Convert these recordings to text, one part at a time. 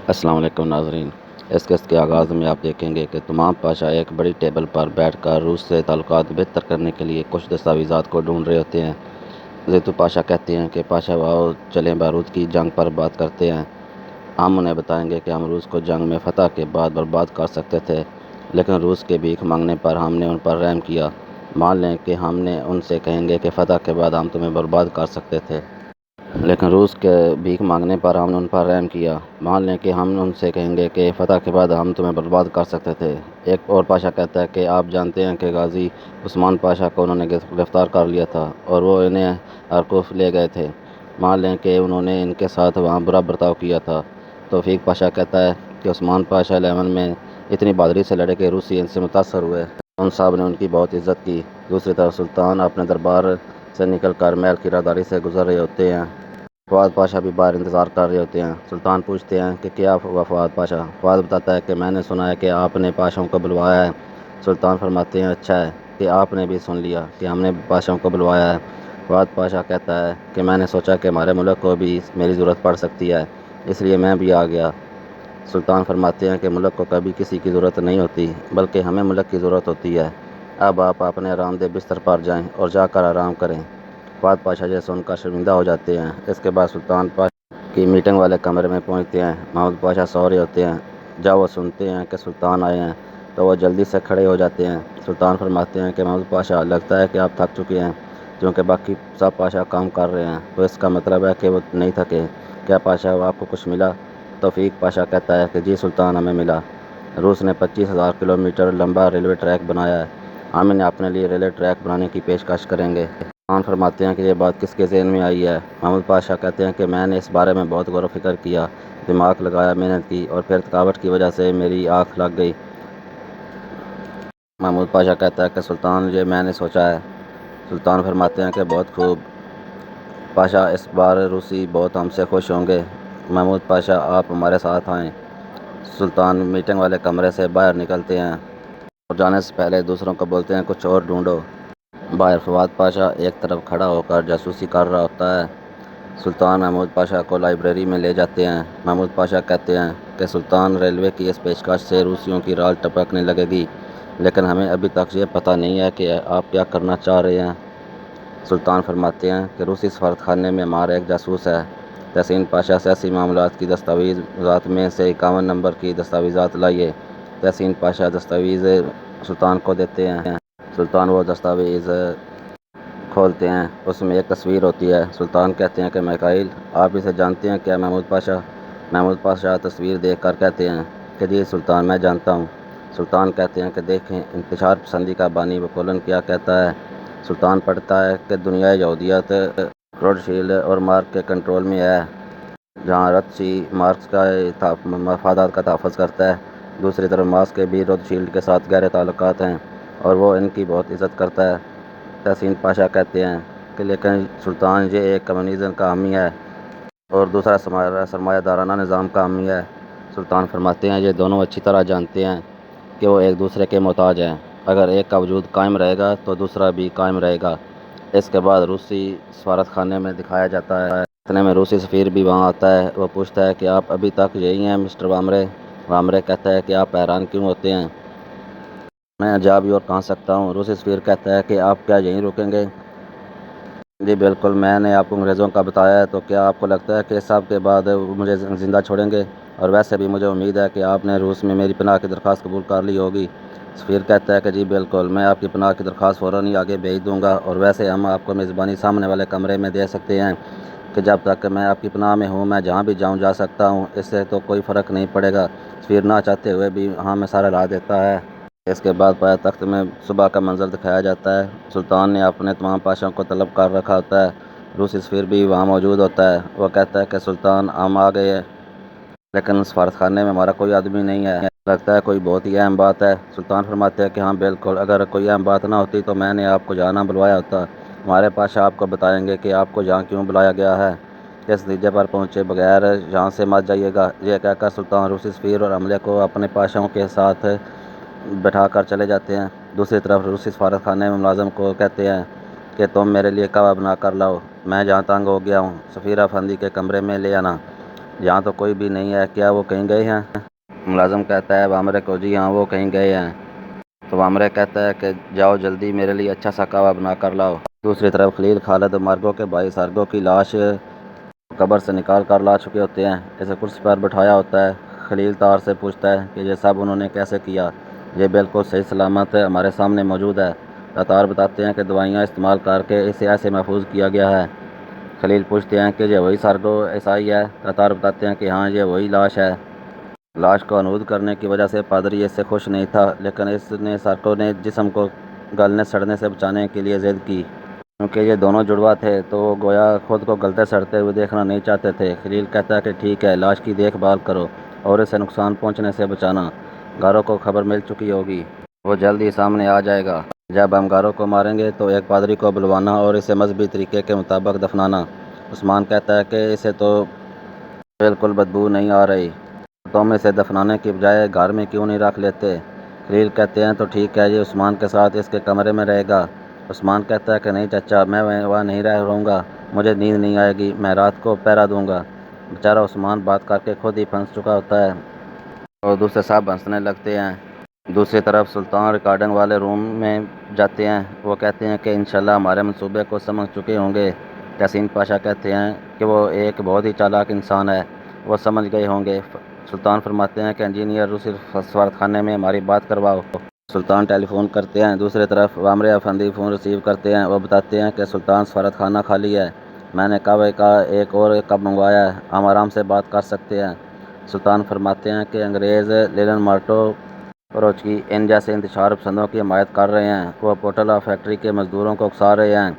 السلام علیکم ناظرین، اس قسط کے آغاز میں آپ دیکھیں گے کہ تمام پاشا ایک بڑی ٹیبل پر بیٹھ کر روس سے تعلقات بہتر کرنے کے لیے کچھ دستاویزات کو ڈھونڈ رہے ہوتے ہیں۔ زیتو پاشا کہتے ہیں کہ پاشا واؤ چلیں بیروت کی جنگ پر بات کرتے ہیں۔ ہم انہیں بتائیں گے کہ ہم روس کو جنگ میں فتح کے بعد برباد کر سکتے تھے، لیکن روس کے بھیک مانگنے پر ہم نے ان پر رحم کیا۔ مان لیں کہ ہم نے ان سے کہیں گے کہ فتح کے بعد ہم تمہیں برباد کر سکتے تھے، لیکن روس کے بھیک مانگنے پر ہم نے ان پر رحم کیا۔ مان لیں کہ ہم ان سے کہیں گے کہ فتح کے بعد ہم تمہیں برباد کر سکتے تھے۔ ایک اور پاشا کہتا ہے کہ آپ جانتے ہیں کہ غازی عثمان پاشا کو انہوں نے گرفتار کر لیا تھا اور وہ انہیں ارکوف لے گئے تھے۔ مان لیں کہ انہوں نے ان کے ساتھ وہاں برا برتاؤ کیا تھا۔ توفیق پاشا کہتا ہے کہ عثمان پاشا لیمن میں اتنی بہادری سے لڑے کہ روسی ان سے متاثر ہوئے۔ ان صاحب نے ان کی بہت عزت کی۔ دوسری طرف سلطان اپنے دربار سے نکل کر محل کی راہداری سے گزر رہے ہوتے ہیں۔ فؤاد پاشا بھی باہر انتظار کر رہے ہوتے ہیں۔ سلطان پوچھتے ہیں کہ کیا ہوا فؤاد پاشا؟ فؤاد بتاتا ہے کہ میں نے سنا ہے کہ آپ نے پاشاؤں کو بلوایا ہے۔ سلطان فرماتے ہیں اچھا ہے کہ آپ نے بھی سن لیا کہ ہم نے پاشاؤں کو بلوایا ہے۔ فؤاد پاشا کہتا ہے کہ میں نے سوچا کہ ہمارے ملک کو بھی میری ضرورت پڑ سکتی ہے، اس لیے میں بھی آ گیا۔ سلطان فرماتے ہیں کہ ملک کو کبھی کسی کی ضرورت نہیں ہوتی، بلکہ ہمیں ملک کی ضرورت ہوتی ہے۔ اب آپ اپنے آرام دہ بستر پر جائیں اور جا کر آرام کریں۔ فؤاد پاشا یہ سن کر شرمندہ ہو جاتے ہیں۔ اس کے بعد سلطان پاشا کی میٹنگ والے کمرے میں پہنچتے ہیں۔ محمود پاشا سو رہے ہوتے ہیں۔ جب وہ سنتے ہیں کہ سلطان آئے ہیں تو وہ جلدی سے کھڑے ہو جاتے ہیں۔ سلطان فرماتے ہیں کہ محمود پاشا لگتا ہے کہ آپ تھک چکے ہیں، کیونکہ باقی سب پاشا کام کر رہے ہیں تو اس کا مطلب ہے کہ وہ نہیں تھکے۔ کیا پاشا آپ کو کچھ ملا؟ توفیق پاشا کہتا ہے کہ جی سلطان، ہمیں ملا۔ روس نے 25,000 کلومیٹر لمبا ریلوے ٹریک بنایا ہے۔ ہم انہیں اپنے لیے ریلوے ٹریک بنانے کی پیشکش کریں گے۔ سلطان فرماتے ہیں کہ یہ بات کس کے ذہن میں آئی ہے؟ محمود پاشا کہتے ہیں کہ میں نے اس بارے میں بہت غور و فکر کیا، دماغ لگایا، محنت کی، اور پھر تھکاوٹ کی وجہ سے میری آنکھ لگ گئی۔ محمود پاشا کہتا ہے کہ سلطان یہ میں نے سوچا ہے۔ سلطان فرماتے ہیں کہ بہت خوب پاشا، اس بار روسی بہت ہم سے خوش ہوں گے۔ محمود پاشا آپ ہمارے ساتھ آئیں۔ سلطان میٹنگ والے کمرے سے باہر نکلتے ہیں اور جانے سے پہلے دوسروں کو بولتے ہیں کچھ اور ڈھونڈو۔ باہر فؤاد پاشا ایک طرف کھڑا ہو کر جاسوسی کر رہا ہوتا ہے۔ سلطان محمود پاشا کو لائبریری میں لے جاتے ہیں۔ محمود پاشا کہتے ہیں کہ سلطان، ریلوے کی اس پیشکش سے روسیوں کی رال ٹپکنے لگے گی، لیکن ہمیں ابھی تک یہ پتہ نہیں ہے کہ آپ کیا کرنا چاہ رہے ہیں۔ سلطان فرماتے ہیں کہ روسی سفارت خانے میں ہمارا ایک جاسوس ہے۔ تحسین پاشا سیاسی معاملات کی دستاویزات میں سے 51 نمبر کی دستاویزات لائیے۔ تحسین پاشا دستاویز سلطان کو دیتے ہیں۔ سلطان وہ دستاویز کھولتے ہیں۔ اس میں ایک تصویر ہوتی ہے۔ سلطان کہتے ہیں کہ میخائیل، آپ اسے جانتے ہیں کیا؟ محمود پاشا تصویر دیکھ کر کہتے ہیں کہ جی سلطان، میں جانتا ہوں۔ سلطان کہتے ہیں کہ دیکھیں انتشار پسندی کا بانی وکولن کیا کہتا ہے۔ سلطان پڑھتا ہے کہ دنیا یہودیت روتشیلڈ اور مارکس کے کنٹرول میں ہے، جہاں روتشیلڈ مارکس کا مفادات کا تحفظ کرتا ہے، دوسری طرف مارکس کے بھی روتشیلڈ کے ساتھ گہرے تعلقات ہیں اور وہ ان کی بہت عزت کرتا ہے۔ تحسین پاشا کہتے ہیں کہ لیکن سلطان، یہ ایک کمیونزم کا حامی ہے اور دوسرا سرمایہ دارانہ نظام کا حامی ہے۔ سلطان فرماتے ہیں یہ دونوں اچھی طرح جانتے ہیں کہ وہ ایک دوسرے کے محتاج ہیں۔ اگر ایک کا وجود قائم رہے گا تو دوسرا بھی قائم رہے گا۔ اس کے بعد روسی سفارت خانے میں دکھایا جاتا ہے۔ اتنے میں روسی سفیر بھی وہاں آتا ہے۔ وہ پوچھتا ہے کہ آپ ابھی تک یہی ہیں مسٹر وامرے؟ وامرے کہتا ہے کہ آپ حیران کیوں ہوتے ہیں؟ میں جا بھی اور کہاں سکتا ہوں۔ روسی سفیر کہتا ہے کہ آپ کیا یہیں رکیں گے؟ جی بالکل، میں نے آپ کو انگریزوں کا بتایا ہے، تو کیا آپ کو لگتا ہے کہ اس سب کے بعد مجھے زندہ چھوڑیں گے؟ اور ویسے بھی مجھے امید ہے کہ آپ نے روس میں میری پناہ کی درخواست قبول کر لی ہوگی۔ سفیر کہتا ہے کہ جی بالکل، میں آپ کی پناہ کی درخواست فوراً ہی آگے بھیج دوں گا، اور ویسے ہم آپ کو میزبانی سامنے والے کمرے میں دے سکتے ہیں کہ جب تک میں آپ کی پناہ میں ہوں میں جہاں بھی جاؤں جا سکتا ہوں، اس سے تو کوئی فرق نہیں پڑے گا۔ سفیر نہ چاہتے ہوئے بھی ہاں میں سارا لا دیتا ہے۔ اس کے بعد پایا تخت میں صبح کا منظر دکھایا جاتا ہے۔ سلطان نے اپنے تمام پاشاؤں کو طلب کر رکھا ہوتا ہے۔ روسی سفیر بھی وہاں موجود ہوتا ہے۔ وہ کہتا ہے کہ سلطان، ہم آ گئے ہیں، لیکن سفارت خانے میں ہمارا کوئی آدمی نہیں ہے، لگتا ہے کوئی بہت ہی اہم بات ہے۔ سلطان فرماتے ہیں کہ ہاں بالکل، اگر کوئی اہم بات نہ ہوتی تو میں نے آپ کو جہاں نہ بلوایا ہوتا۔ ہمارے پاشا آپ کو بتائیں گے کہ آپ کو جہاں کیوں بلایا گیا ہے۔ اس نتیجے پر پہنچے بغیر یہاں سے مت جائیے گا۔ یہ کہہ کر سلطان روسی سفیر اور عملے کو اپنے پاشاؤں کے ساتھ بٹھا کر چلے جاتے ہیں۔ دوسری طرف روسی سفارت خانے میں ملازم کو کہتے ہیں کہ تم میرے لیے کباب بنا کر لاؤ، میں جہاں تنگ ہو گیا ہوں، سفیر افندی کے کمرے میں لے آنا۔ یہاں تو کوئی بھی نہیں ہے، کیا وہ کہیں گئے ہیں؟ ملازم کہتا ہے وامرے کو، جی ہاں وہ کہیں گئے ہیں۔ تو وامرے کہتا ہے کہ جاؤ جلدی میرے لیے اچھا سا کباب بنا کر لاؤ۔ دوسری طرف خلیل خالد مارگو کے بھائی سارگو کی لاش قبر سے نکال کر لا چکے ہوتے ہیں۔ اسے کرسی پر بٹھایا ہوتا ہے۔ خلیل تار سے پوچھتا ہے کہ یہ سب انہوں نے کیسے کیا؟ یہ بالکل صحیح سلامت ہمارے سامنے موجود ہے۔ تاتار بتاتے ہیں کہ دوائیاں استعمال کر کے اسے ایسے محفوظ کیا گیا ہے۔ خلیل پوچھتے ہیں کہ یہ وہی سارگو عیسائی ہے؟ تاتار بتاتے ہیں کہ ہاں یہ وہی لاش ہے۔ لاش کو انود کرنے کی وجہ سے پادری اس سے خوش نہیں تھا، لیکن اس نے سارگو نے جسم کو گلنے سڑنے سے بچانے کے لیے ضد کی۔ کیونکہ یہ دونوں جڑواں تھے تو وہ گویا خود کو گلتے سڑتے ہوئے دیکھنا نہیں چاہتے تھے۔ خلیل کہتا ہے کہ ٹھیک ہے، لاش کی دیکھ بھال کرو اور اسے نقصان پہنچنے سے بچانا۔ گاروں کو خبر مل چکی ہوگی، وہ جلد ہی سامنے آ جائے گا۔ جب ہم گاروں کو ماریں گے تو ایک پادری کو بلوانا اور اسے مذہبی طریقے کے مطابق دفنانا۔ عثمان کہتا ہے کہ اسے تو بالکل بدبو نہیں آ رہی، تم اسے دفنانے کی بجائے گھر میں کیوں نہیں رکھ لیتے؟ خلیل کہتے ہیں تو ٹھیک ہے، یہ عثمان کے ساتھ اس کے کمرے میں رہے گا۔ عثمان کہتا ہے کہ نہیں چچا، میں وہاں نہیں رہوں گا، مجھے نیند نہیں آئے گی، میں رات کو پہرا دوں گا۔ بیچارہ عثمان بات کر کے خود ہی پھنس چکا ہوتا ہے اور دوسرے سب ہنسنے لگتے ہیں۔ دوسری طرف سلطان ریکارڈنگ والے روم میں جاتے ہیں۔ وہ کہتے ہیں کہ انشاءاللہ ہمارے منصوبے کو سمجھ چکے ہوں گے۔ تحسین پاشا کہتے ہیں کہ وہ ایک بہت ہی چالاک انسان ہے، وہ سمجھ گئے ہوں گے۔ سلطان فرماتے ہیں کہ انجینئر روسی سفارت خانے میں ہماری بات کرواؤ۔ سلطان ٹیلی فون کرتے ہیں۔ دوسری طرف وامرے افندی فون ریسیو کرتے ہیں۔ وہ بتاتے ہیں کہ سلطان سفارت خانہ خالی ہے، میں نے کب کا ایک اور کب منگوایا ہے، ہم آرام سے بات کر سکتے ہیں۔ سلطان فرماتے ہیں کہ انگریز لیلن مارٹو روچکی ان جیسے انتشار پسندوں کی حمایت کر رہے ہیں، وہ پوٹلا فیکٹری کے مزدوروں کو اکسا رہے ہیں،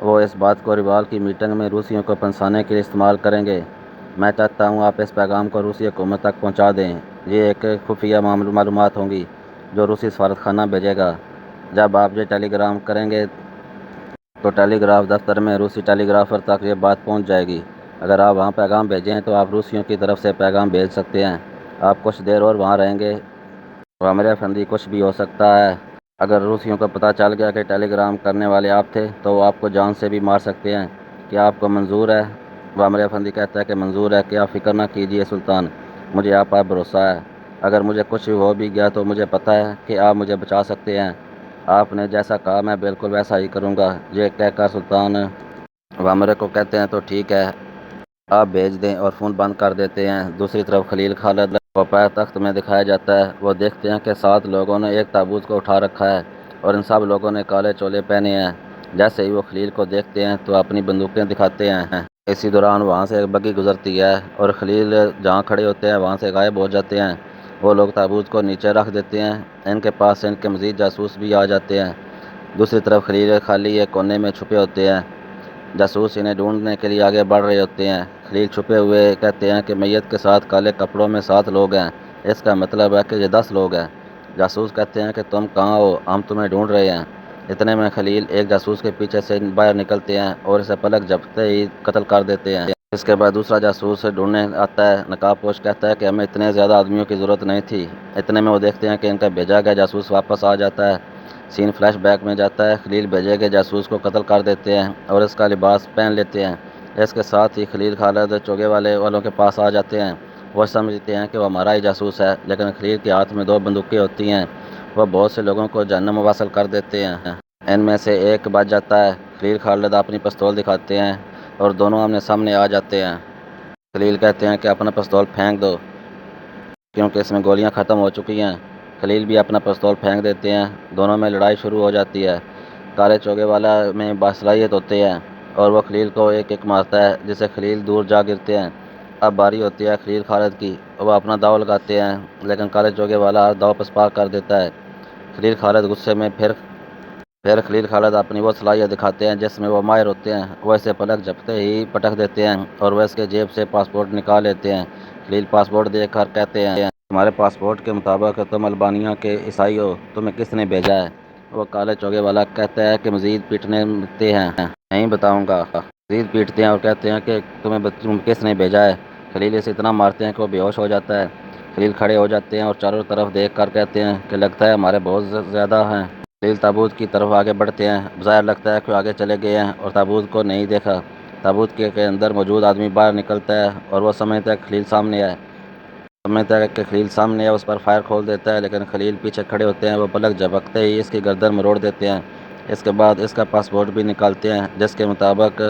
وہ اس بات کو ریوال کی میٹنگ میں روسیوں کو پھنسانے کے لیے استعمال کریں گے۔ میں چاہتا ہوں آپ اس پیغام کو روسی حکومت تک پہنچا دیں۔ یہ ایک خفیہ معلومات ہوں گی جو روسی سفارت خانہ بھیجے گا۔ جب آپ یہ ٹیلی گرام کریں گے تو ٹیلی گراف دفتر میں روسی ٹیلی گرافر تک یہ بات پہنچ جائے گی۔ اگر آپ وہاں پیغام بھیجیں تو آپ روسیوں کی طرف سے پیغام بھیج سکتے ہیں۔ آپ کچھ دیر اور وہاں رہیں گے، وامرے افندی کچھ بھی ہو سکتا ہے۔ اگر روسیوں کو پتہ چل گیا کہ ٹیلی گرام کرنے والے آپ تھے تو وہ آپ کو جان سے بھی مار سکتے ہیں۔ کیا آپ کو منظور ہے؟ وامرے افندی کہتا ہے کہ منظور ہے، کہ آپ فکر نہ کیجیے سلطان، مجھے آپ پر بھروسہ ہے۔ اگر مجھے کچھ ہو بھی گیا تو مجھے پتہ ہے کہ آپ مجھے بچا سکتے ہیں۔ آپ نے جیسا کہا میں بالکل ویسا ہی کروں گا۔ یہ کہہ کر سلطان وامرے کو کہتے ہیں تو ٹھیک ہے، آپ بھیج دیں، اور فون بند کر دیتے ہیں۔ دوسری طرف خلیل خالد کو پیر تخت میں دکھایا جاتا ہے۔ وہ دیکھتے ہیں کہ 7 لوگوں نے ایک تابوت کو اٹھا رکھا ہے اور ان سب لوگوں نے کالے چولے پہنے ہیں۔ جیسے ہی وہ خلیل کو دیکھتے ہیں تو اپنی بندوقیں دکھاتے ہیں۔ اسی دوران وہاں سے ایک بگی گزرتی ہے اور خلیل جہاں کھڑے ہوتے ہیں وہاں سے غائب ہو جاتے ہیں۔ وہ لوگ تابوت کو نیچے رکھ دیتے ہیں۔ ان کے پاس ان کے مزید جاسوس بھی آ جاتے ہیں۔ دوسری طرف خلیل خالی ایک کونے میں چھپے ہوتے ہیں۔ جاسوس انہیں ڈھونڈنے کے لیے آگے بڑھ رہے ہوتے ہیں۔ خلیل چھپے ہوئے کہتے ہیں کہ میت کے ساتھ کالے کپڑوں میں 7 لوگ ہیں، اس کا مطلب ہے کہ یہ 10 لوگ ہیں۔ جاسوس کہتے ہیں کہ تم کہاں ہو، ہم تمہیں ڈھونڈ رہے ہیں۔ اتنے میں خلیل ایک جاسوس کے پیچھے سے باہر نکلتے ہیں اور اسے پلک جھپکتے ہی قتل کر دیتے ہیں۔ اس کے بعد دوسرا جاسوس ڈھونڈنے آتا ہے۔ نقاب پوش کہتا ہے کہ ہمیں اتنے زیادہ آدمیوں کی ضرورت نہیں تھی۔ اتنے میں وہ دیکھتے ہیں کہ ان کا بھیجا گیا جاسوس واپس آ جاتا ہے۔ سین فلیش بیک میں جاتا ہے۔ خلیل بھیجے گئے جاسوس کو قتل کر دیتے ہیں اور اس کا لباس پہن لیتے ہیں۔ اس کے ساتھ ہی خلیل خالد چوگے والوں کے پاس آ جاتے ہیں۔ وہ سمجھتے ہیں کہ وہ ہمارا ہی جاسوس ہے، لیکن خلیل کے ہاتھ میں 2 بندوقیں ہوتی ہیں۔ وہ بہت سے لوگوں کو جہنم میں وصل کر دیتے ہیں۔ ان میں سے ایک بچ جاتا ہے۔ خلیل خالد اپنی پستول دکھاتے ہیں اور دونوں آمنے سامنے آ جاتے ہیں۔ خلیل کہتے ہیں کہ اپنا پستول پھینک دو کیونکہ اس میں گولیاں ختم ہو چکی ہیں۔ خلیل بھی اپنا پستول پھینک دیتے ہیں۔ دونوں میں لڑائی شروع ہو جاتی ہے۔ کالے چوگے والا میں باصلاحیت ہوتے ہیں اور وہ خلیل کو ایک مارتا ہے جس سے خلیل دور جا گرتے ہیں۔ اب باری ہوتی ہے خلیل خالد کی۔ وہ اپنا داؤ لگاتے ہیں لیکن کالے چوگے والا داؤ پسپا کر دیتا ہے۔ خلیل خالد غصے میں پھر خلیل خالد اپنی وہ صلاحیت دکھاتے ہیں جس میں وہ ماہر ہوتے ہیں۔ وہ اسے پلک جھپکتے ہی پٹک دیتے ہیں اور وہ اس کے جیب سے پاسپورٹ نکال لیتے ہیں۔ خلیل پاسپورٹ دیکھ کر کہتے ہیں تمہارے پاسپورٹ کے مطابق تم البانیہ کے عیسائی ہو، تمہیں کس نے بھیجا ہے؟ وہ کالے چوگے والا کہتا ہے کہ مزید پیٹنے ملتے ہیں، نہیں بتاؤں گا۔ مزید پیٹتے ہیں اور کہتے ہیں کہ تمہیں کس نے بھیجا ہے؟ خلیل اسے اتنا مارتے ہیں کہ وہ بے ہوش ہو جاتا ہے۔ خلیل کھڑے ہو جاتے ہیں اور چاروں طرف دیکھ کر کہتے ہیں کہ لگتا ہے ہمارے بہت زیادہ ہیں۔ خلیل تابوت کی طرف آگے بڑھتے ہیں۔ ظاہر لگتا ہے کہ وہ آگے چلے گئے ہیں اور تابوت کو نہیں دیکھا۔ تابوت کے اندر موجود آدمی باہر نکلتا ہے اور وہ سمجھتا ہے خلیل سامنے ہے، کہ خلیل سامنے ہے، اس پر فائر کھول دیتا ہے، لیکن خلیل پیچھے کھڑے ہوتے ہیں۔ وہ پلک جھپکتے ہی اس کی گردن مروڑ دیتے ہیں۔ اس کے بعد اس کا پاسپورٹ بھی نکالتے ہیں، جس کے مطابق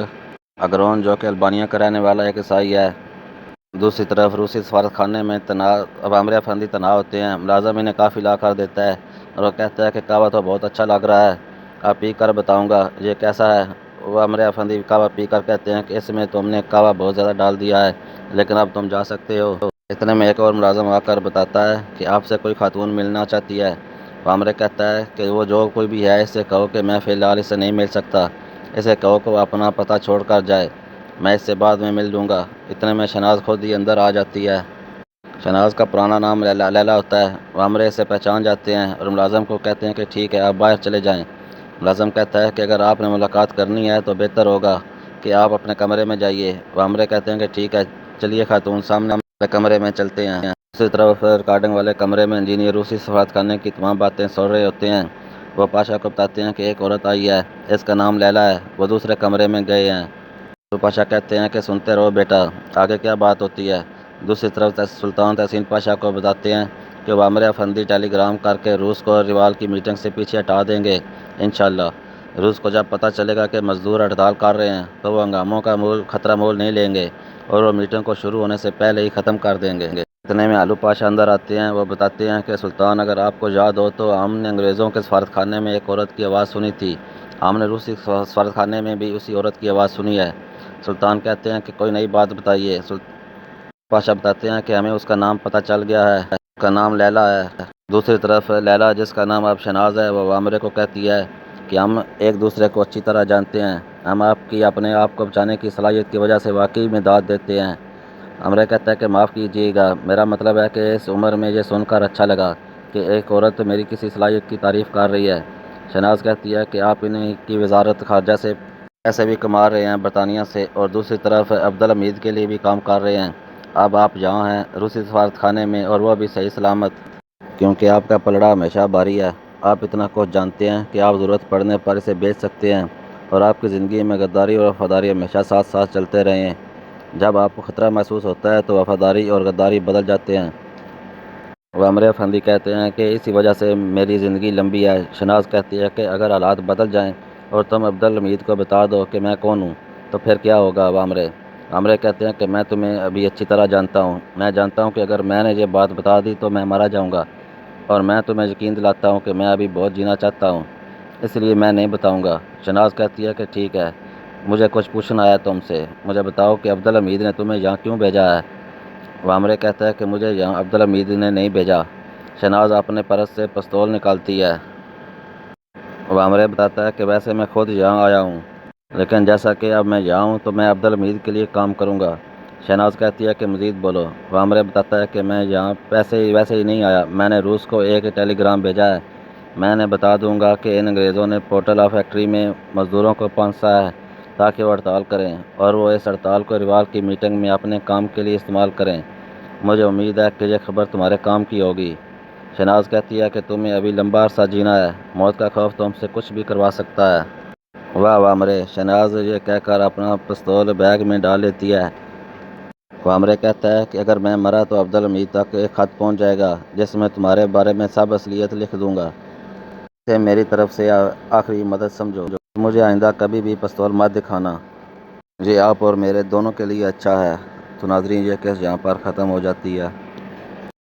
اگرون، جو کہ البانیہ کا رہنے والا ایک عیسائی ہے۔ دوسری طرف روسی سفارت خانے میں عامر افندی تنہا ہوتے ہیں۔ ملازم انہیں کافی لا کر دیتا ہے اور وہ کہتا ہے کہ قہوہ تو بہت اچھا لگ رہا ہے، آپ پی کر بتاؤں گا یہ کیسا ہے۔ وہ عامر افندی قہوہ پی کر کہتے ہیں کہ اس میں تم نے قہوہ بہت زیادہ ڈال دیا ہے، لیکن اب تم جا سکتے ہو۔ اتنے میں ایک اور ملازم آ کر بتاتا ہے کہ آپ سے کوئی خاتون ملنا چاہتی ہے۔ عامر کہتا ہے کہ وہ جو کوئی بھی ہے، اس سے کہو کہ میں فی الحال اس سے نہیں مل سکتا، اسے کہو کہ وہ اپنا پتہ چھوڑ کر جائے، میں اس سے بعد میں مل لوں گا۔ اتنے میں شہناز خود ہی اندر آ جاتی ہے۔ شہناز کا پرانا نام لیلا ہوتا ہے۔ وہ عامر سے پہچان جاتے ہیں اور ملازم کو کہتے ہیں کہ ٹھیک ہے، آپ باہر چلے جائیں۔ ملازم کہتا ہے کہ اگر آپ نے ملاقات کرنی ہے تو بہتر ہوگا کہ آپ اپنے کمرے میں جائیے۔ وہ عامر کہتے ہیں کہ ٹھیک ہے، چلیے خاتون، سامنے ہمارے کمرے میں چلتے ہیں۔ دوسری طرف ریکارڈنگ والے کمرے میں انجینئر روسی سفارت خانے کی تمام باتیں سن رہے ہوتے ہیں۔ وہ پاشا کو بتاتے ہیں کہ ایک عورت آئی ہے، اس کا نام لیلا ہے، وہ دوسرے کمرے میں گئے ہیں۔ تو پاشا کہتے ہیں کہ سنتے رہو بیٹا، آگے کیا بات ہوتی ہے۔ دوسری طرف سلطان تحسین پاشا کو بتاتے ہیں کہ وہ عامر افندی ٹیلی گرام کر کے روس کو ریوال کی میٹنگ سے پیچھے ہٹا دیں گے انشاءاللہ۔ روس کو جب پتہ چلے گا کہ مزدور ہڑتال کر رہے ہیں تو وہ ہنگاموں کا خطرہ مول نہیں لیں گے اور وہ میٹنگ کو شروع ہونے سے پہلے ہی ختم کر دیں گے۔ اتنے میں آلو پاشا اندر آتے ہیں۔ وہ بتاتے ہیں کہ سلطان، اگر آپ کو یاد ہو تو ہم نے انگریزوں کے سفارت خانے میں ایک عورت کی آواز سنی تھی، ہم نے روسی سفارت خانے میں بھی اسی عورت کی آواز سنی ہے۔ سلطان کہتے ہیں کہ کوئی نئی بات بتائیے۔ پاشا بتاتے ہیں کہ ہمیں اس کا نام پتہ چل گیا ہے، اس کا نام لیلا ہے۔ دوسری طرف لیلا، جس کا نام اب شہناز ہے، وہ عامر کو کہتی ہے کہ ہم ایک دوسرے کو اچھی طرح جانتے ہیں، ہم آپ کی اپنے آپ کو بچانے کی صلاحیت کی وجہ سے واقعی میں داد دیتے ہیں۔ عامر کہتا ہے کہ معاف کیجیے گا، میرا مطلب ہے کہ اس عمر میں یہ سن کر اچھا لگا کہ ایک عورت میری کسی صلاحیت کی تعریف کر رہی ہے۔ شہناز کہتی ہے کہ آپ انہیں کی وزارت خارجہ سے پیسے بھی کما رہے ہیں برطانیہ سے، اور دوسری طرف عبدالحمید کے لیے بھی کام کر رہے ہیں۔ اب آپ جہاں ہیں روسی سفارت خانے میں، اور وہ بھی صحیح سلامت، کیونکہ آپ کا پلڑا ہمیشہ بھاری ہے۔ آپ اتنا کچھ جانتے ہیں کہ آپ ضرورت پڑنے پر اسے بیچ سکتے ہیں، اور آپ کی زندگی میں غداری اور وفاداری ہمیشہ ساتھ ساتھ چلتے رہے ہیں۔ جب آپ کو خطرہ محسوس ہوتا ہے تو وفاداری اور غداری بدل جاتے ہیں۔ وہ عامر افندی کہتے ہیں کہ اسی وجہ سے میری زندگی لمبی ہے۔ شہناز کہتی ہے کہ اگر حالات بدل جائیں اور تم عبدالحمید کو بتا دو کہ میں کون ہوں تو پھر کیا ہوگا عامر کہتے ہیں کہ میں تمہیں ابھی اچھی طرح جانتا ہوں، میں جانتا ہوں کہ اگر میں نے یہ بات بتا دی تو میں مارا جاؤں گا، اور میں تمہیں یقین دلاتا ہوں کہ میں ابھی بہت جینا چاہتا ہوں، اس لیے میں نہیں بتاؤں گا۔ شہناز کہتی ہے کہ ٹھیک ہے، مجھے کچھ پوچھنا ہے تم سے، مجھے بتاؤ کہ عبدالحمید نے تمہیں یہاں کیوں بھیجا ہے۔ وہ عامر کہتا ہے کہ مجھے یہاں عبدالحمید نے نہیں بھیجا۔ شہناز اپنے پرس سے پستول نکالتی ہے۔ وہ عامر بتاتا ہے کہ ویسے میں خود یہاں آیا ہوں، لیکن جیسا کہ اب میں یہاں ہوں تو میں عبدالحمید کے لیے کام کروں گا۔ شہناز کہتی ہے کہ مزید بولو۔ وہ عامر بتاتا ہے کہ میں یہاں ویسے ہی نہیں آیا، میں نے روس کو ایک ٹیلی گرام بھیجا ہے، میں نے بتا دوں گا کہ ان انگریزوں نے پورٹل آف فیکٹری میں مزدوروں کو پھانسا ہے تاکہ وہ ہڑتال کریں، اور وہ اس ہڑتال کو ریوال کی میٹنگ میں اپنے کام کے لیے استعمال کریں۔ مجھے امید ہے کہ یہ خبر تمہارے کام کی ہوگی۔ شہناز کہتی ہے کہ تمہیں ابھی لمبا عرصہ جینا ہے، موت کا خوف تم سے کچھ بھی کروا سکتا ہے۔ واہ عامر! شہناز یہ کہہ کر اپنا پستول بیگ میں ڈال لیتی ہے۔ وہ عامر کہتا ہے کہ اگر میں مرا تو عبدالحمید تک ایک خط پہنچ جائے گا جس میں تمہارے بارے میں سب اصلیت لکھ دوں گا، اسے میری طرف سے آخری مدد سمجھو، مجھے آئندہ کبھی بھی پستول مت دکھانا، یہ آپ اور میرے دونوں کے لیے اچھا ہے۔ تو ناظرین، یہ کیس یہاں پر ختم ہو جاتی ہے۔